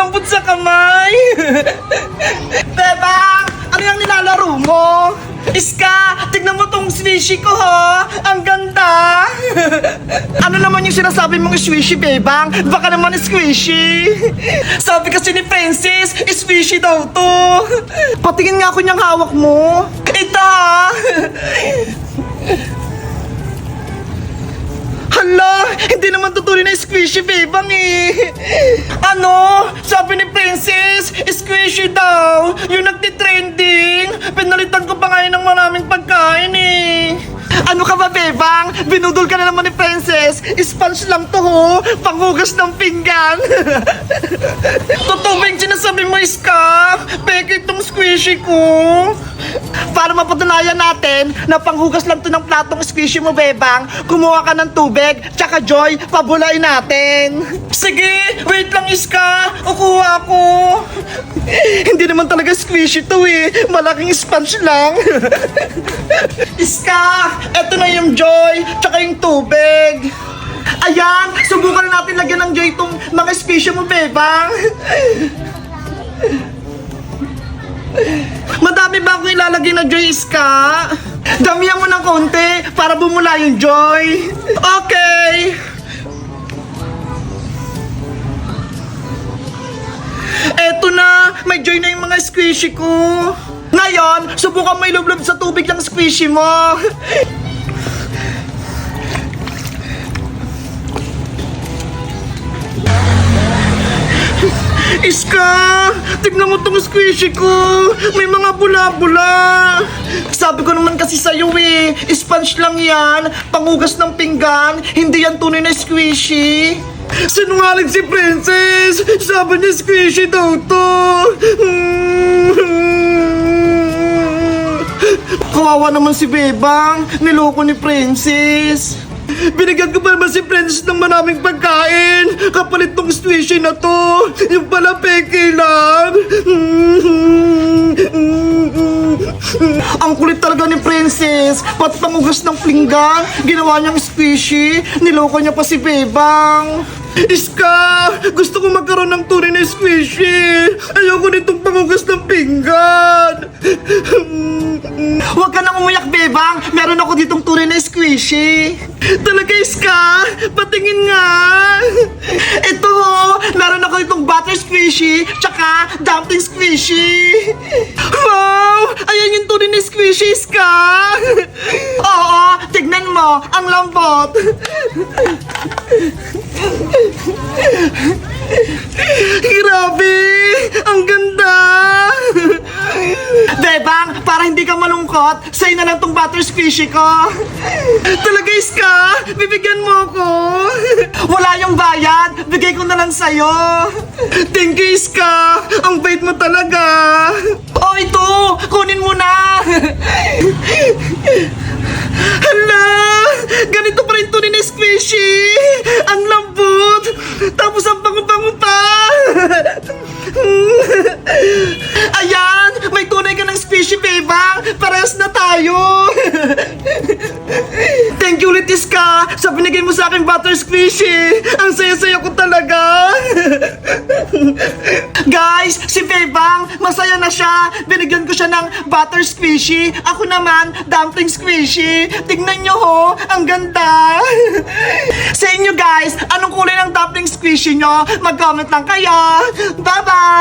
lambot sa kamay. Bebang, ano yung nilalaro mo? Iska, tignan mo tong swishy ko ha. Ang ganda. Ano naman yung sinasabi mong swishy, Bebang? Baka naman squishy. Sabi kasi ni Princess, swishy daw to. Patingin nga ako niyang hawak mo. Ito ha. Hala, hindi naman tutuloy na squishy, Bebang eh. Ano? Sabi ni Princess, squishy daw. Yung nagtitrending. Pinalitan ko pa ngayon ng maraming pagkain eh. Ano ka ba, Bebang? Binudol ka na naman ni Princess. Sponge lang to ho. Panghugas ng pinggan. Totoo ba yung sinasabi mo, Iska? Peke itong squishy ko. Para mapatunayan natin na panghugas lang to ng platong squishy mo, Bebang, kumuha ka ng tubig, tsaka Joy, pabulain natin. Sige, wait lang, Iska. Kukuha ko. Hindi naman talaga squishy to eh. Malaking sponge lang. Iska, eto na yung Joy, tsaka yung tubig. Ayan, subukan na natin lagyan ng Joy itong mga squishy mo, Bebang. Madami ba akong ilalagay na Joy, Iska? Damihan mo ng konti para bumula yung Joy. Okay. Eto na, may Joy na yung mga squishy ko. Ngayon, subukan mo ilublob sa tubig ng squishy mo. Iska, tignan mo tong squishy ko. May mga bula-bula. Sabi ko naman kasi sa'yo eh, sponge lang yan, panghugas ng pinggan, hindi yan tunay na squishy. Sinungaling si Princess. Sabi niya squishy daw to. Kawawa naman si Bebang. Niloko ni Princess. Binigyan ko pa naman si Princess ng maraming pagkain. Kapalit tong squishy na to. Yung pala peke lang. Ang kulit talaga ni Princess. Pati panghugas ng pinggan, ginawa niyang squishy. Niloko niya pa si Bebang. Iska, gusto ko magkaroon ng tunay na squishy. Ayoko nitong panghugas ng pinggan. Huwag ka nang umiyak, Bebang. Meron ako ditong tunay na squishy. Talaga, Iska? Patingin nga. Ito ho, meron ako ditong butter squishy, tsaka dumpling squishy. Wow! Ayan yung tunay na squishy, Iska. Oo, tignan mo, ang lambot. Grabe! Ang ganda! Bebang, para hindi ka malungkot, sa'yo na lang tong butter squishy ko. Talaga, Iska? Bibigyan mo ako? Wala yung bayad, bigay ko na lang sa'yo. Thank you, Iska. Ang bait mo talaga. Oh, ito! Kunin mo na! Hala! Ganito pa rin tunay na squishy! Ang lambot! Tapos ang bango-bango pa! Ayan! May tunay ka ng squishy, Bebang! Parehas na tayo! Thank you ulit, Iska! Sa binigay mo sa akin butter squishy! Ang saya-saya ko talaga! Guys, si Bebang, masaya na siya! Binigyan ko siya ng butter squishy! Ako naman, dumpling squishy! Tignan nyo ho! Ang ganda! Sa inyo guys, anong kulay ng dumpling squishy nyo? Mag-comment lang kayo! Bye-bye!